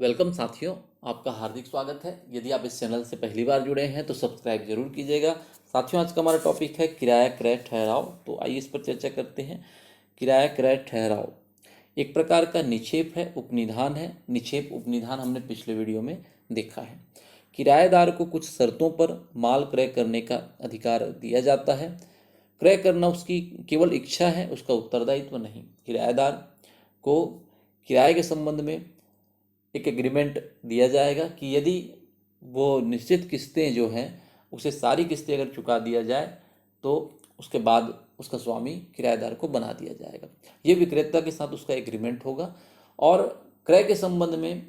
Welcome साथियों, आपका हार्दिक स्वागत है। यदि आप इस चैनल से पहली बार जुड़े हैं तो सब्सक्राइब जरूर कीजिएगा। साथियों, आज का हमारा टॉपिक है किराया क्रय ठहराव। तो आइए इस पर चर्चा करते हैं। किराया क्रय ठहराव एक प्रकार का निक्षेप है, उपनिधान है। निक्षेप उपनिधान हमने पिछले वीडियो में देखा है। किराएदार को कुछ शर्तों पर माल क्रय करने का अधिकार दिया जाता है। क्रय करना उसकी केवल इच्छा है, उसका उत्तरदायित्व नहीं। किराएदार को किराए के संबंध में एक एग्रीमेंट दिया जाएगा कि यदि वो निश्चित किस्तें जो हैं उसे सारी किस्तें अगर चुका दिया जाए तो उसके बाद उसका स्वामी किराएदार को बना दिया जाएगा। ये विक्रेता के साथ उसका एग्रीमेंट होगा। और क्रय के संबंध में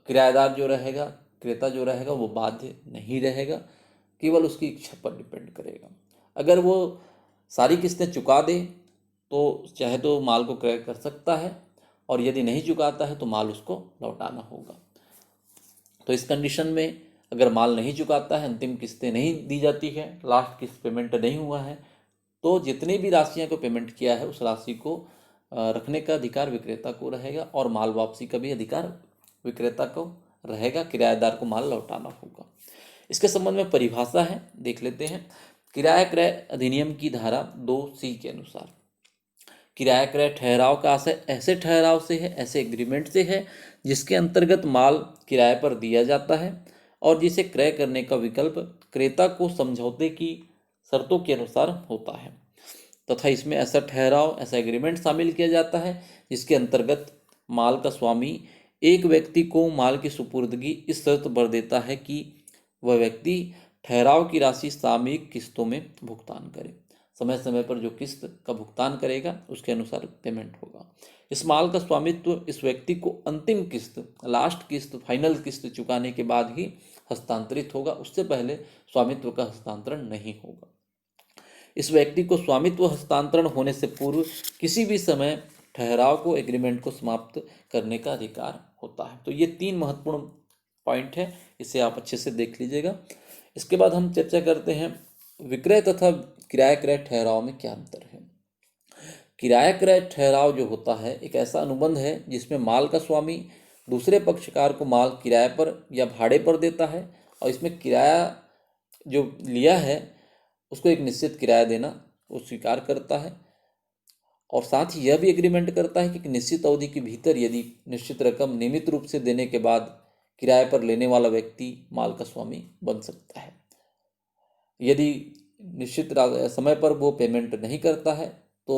किराएदार जो रहेगा, क्रेता जो रहेगा, वो बाध्य नहीं रहेगा, केवल उसकी इच्छा पर डिपेंड करेगा। अगर वो सारी किस्तें चुका दे तो चाहे तो माल को क्रय कर सकता है, और यदि नहीं चुकाता है तो माल उसको लौटाना होगा। तो इस कंडीशन में अगर माल नहीं चुकाता है, अंतिम किस्तें नहीं दी जाती है, लास्ट किस्त पेमेंट नहीं हुआ है, तो जितनी भी राशियां को पेमेंट किया है उस राशि को रखने का अधिकार विक्रेता को रहेगा, और माल वापसी का भी अधिकार विक्रेता को रहेगा। किराएदार को माल लौटाना होगा। इसके संबंध में परिभाषा है, देख लेते हैं। किराया क्रय अधिनियम की धारा 2C के अनुसार किराया क्रय ठहराव का आशय ऐसे ठहराव से है, ऐसे एग्रीमेंट से है जिसके अंतर्गत माल किराए पर दिया जाता है और जिसे क्रय करने का विकल्प क्रेता को समझौते की शर्तों के अनुसार होता है, तथा इसमें ऐसा ठहराव, ऐसा एग्रीमेंट शामिल किया जाता है जिसके अंतर्गत माल का स्वामी एक व्यक्ति को माल की सुपुर्दगी इस शर्त पर देता है कि वह व्यक्ति ठहराव की राशि सामयिक किस्तों में भुगतान करे। समय समय पर जो किस्त का भुगतान करेगा उसके अनुसार पेमेंट होगा। इस माल का स्वामित्व इस व्यक्ति को अंतिम किस्त, लास्ट किस्त, फाइनल किस्त चुकाने के बाद ही हस्तांतरित होगा। उससे पहले स्वामित्व का हस्तांतरण नहीं होगा। इस व्यक्ति को स्वामित्व हस्तांतरण होने से पूर्व किसी भी समय ठहराव को, एग्रीमेंट को समाप्त करने का अधिकार होता है। तो ये 3 महत्वपूर्ण पॉइंट है, इसे आप अच्छे से देख लीजिएगा। इसके बाद हम चर्चा करते हैं विक्रय तथा किराया क्रय ठहराव में क्या अंतर है। किराया क्रय ठहराव जो होता है एक ऐसा अनुबंध है जिसमें माल का स्वामी दूसरे पक्षकार को माल किराए पर या भाड़े पर देता है, और इसमें किराया जो लिया है उसको एक निश्चित किराया देना वो स्वीकार करता है, और साथ ही यह भी एग्रीमेंट करता है कि एक निश्चित अवधि के भीतर यदि निश्चित रकम नियमित रूप से देने के बाद किराए पर लेने वाला व्यक्ति माल का स्वामी बन सकता है। यदि निश्चित समय पर वो पेमेंट नहीं करता है तो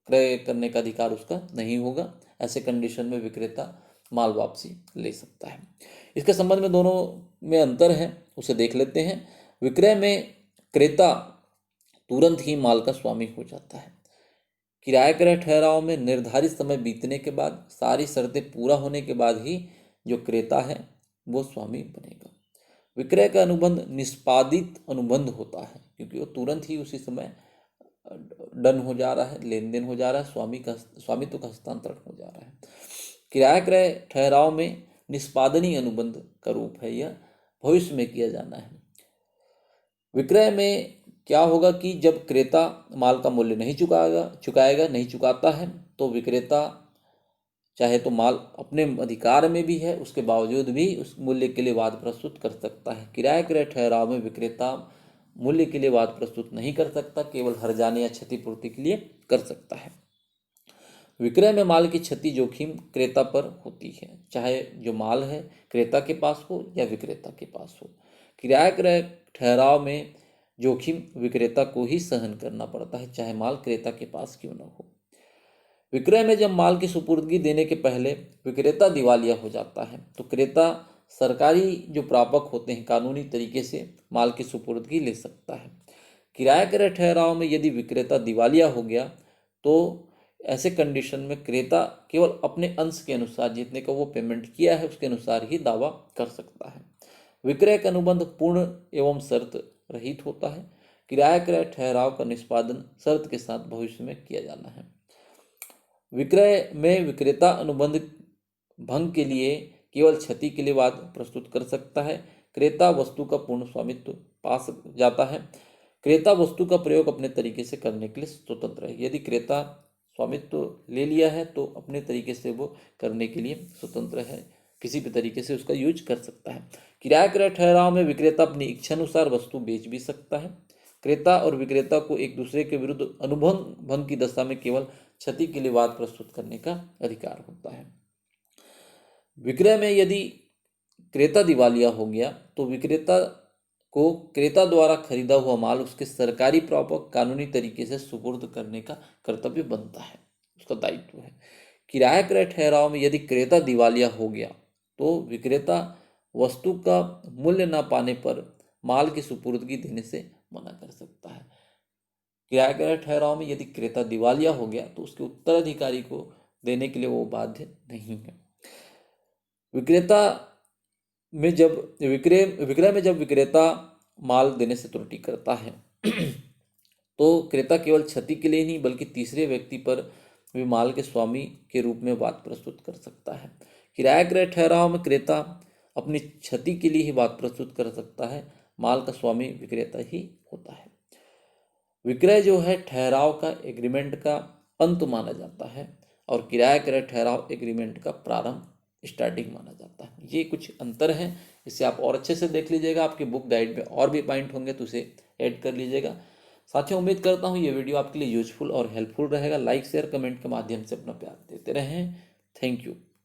क्रय करने का अधिकार उसका नहीं होगा। ऐसे कंडीशन में विक्रेता माल वापसी ले सकता है। इसके संबंध में दोनों में अंतर है, उसे देख लेते हैं। विक्रय में क्रेता तुरंत ही माल का स्वामी हो जाता है। किराया क्रय ठहराव में निर्धारित समय बीतने के बाद, सारी शर्तें पूरा होने के बाद ही जो क्रेता है वो स्वामी बनेगा। विक्रय का अनुबंध निष्पादित अनुबंध होता है क्योंकि वो तुरंत ही उसी समय डन हो जा रहा है, लेन देन हो जा रहा है, स्वामित्व का हस्तांतरण हो जा रहा है। किराया क्रय ठहराव में निष्पादनीय अनुबंध का रूप है, यह भविष्य में किया जाना है। विक्रय में क्या होगा कि जब क्रेता माल का मूल्य नहीं चुकाता है तो विक्रेता चाहे तो माल अपने अधिकार में भी है, उसके बावजूद भी उस मूल्य के लिए वाद प्रस्तुत कर सकता है। किराया क्रय ठहराव में विक्रेता मूल्य के लिए वाद प्रस्तुत नहीं कर सकता, केवल हर्जाने या क्षतिपूर्ति के लिए कर सकता है। विक्रय में माल की क्षति जोखिम क्रेता पर होती है, चाहे जो माल है क्रेता के पास हो या विक्रेता के पास हो। किराया क्रय ठहराव में जोखिम विक्रेता को ही सहन करना पड़ता है, चाहे माल क्रेता के पास क्यों न हो। विक्रय में जब माल की सुपुर्दगी देने के पहले विक्रेता दिवालिया हो जाता है तो क्रेता सरकारी जो प्रापक होते हैं कानूनी तरीके से माल की सुपुर्दगी ले सकता है। किराया क्रय ठहराव में यदि विक्रेता दिवालिया हो गया तो ऐसे कंडीशन में क्रेता केवल अपने अंश के अनुसार, जितने का वो पेमेंट किया है उसके अनुसार ही दावा कर सकता है। विक्रय का अनुबंध पूर्ण एवं शर्त रहित होता है। किराया क्रय ठहराव का निष्पादन शर्त के साथ भविष्य में किया जाना है। विक्रय में विक्रेता अनुबंध भंग के लिए केवल क्षति के लिए वाद प्रस्तुत कर सकता है। क्रेता वस्तु का पूर्ण स्वामित्व पा जाता है। क्रेता वस्तु का प्रयोग अपने तरीके से करने के लिए स्वतंत्र है। यदि क्रेता स्वामित्व ले लिया है तो अपने तरीके से वो करने के लिए स्वतंत्र है, किसी भी तरीके से उसका यूज कर सकता है। किराया क्रय ठहराव में विक्रेता अपनी इच्छा अनुसार वस्तु बेच भी सकता है। क्रेता और विक्रेता को एक दूसरे के विरुद्ध अनुबंध भंग की दशा में केवल क्षति के लिए वाद प्रस्तुत करने का अधिकार होता है। विक्रय में यदि क्रेता दिवालिया हो गया तो विक्रेता को क्रेता द्वारा खरीदा हुआ माल उसके सरकारी प्रापक कानूनी तरीके से सुपुर्द करने का कर्तव्य बनता है, उसका दायित्व है। किराया क्रय ठहराव में यदि क्रेता दिवालिया हो गया तो विक्रेता वस्तु का मूल्य न पाने पर माल की सुपुर्दगी देने से मना कर सकता है। किराया क्रय ठहराव में यदि क्रेता दिवालिया हो गया तो उसके उत्तराधिकारी को देने के लिए वो बाध्य नहीं है। विक्रेता में जब विक्रय में जब विक्रेता माल देने से त्रुटि करता है तो क्रेता केवल क्षति के लिए नहीं बल्कि तीसरे व्यक्ति पर भी माल के स्वामी के रूप में बात प्रस्तुत कर सकता है। किराया क्रय ठहराव में क्रेता अपनी क्षति के लिए ही बात प्रस्तुत कर सकता है, माल का स्वामी विक्रेता ही होता है। विक्रय जो है ठहराव का एग्रीमेंट का अंत माना जाता है और किराया क्रय ठहराव एग्रीमेंट का प्रारंभ स्टार्टिंग माना जाता है। ये कुछ अंतर हैं, इसे आप और अच्छे से देख लीजिएगा। आपके बुक गाइड में और भी पॉइंट होंगे तो उसे ऐड कर लीजिएगा। साथियों, उम्मीद करता हूँ ये वीडियो आपके लिए यूजफुल और हेल्पफुल रहेगा। लाइक शेयर कमेंट के माध्यम से अपना प्यार देते रहें। Thank you.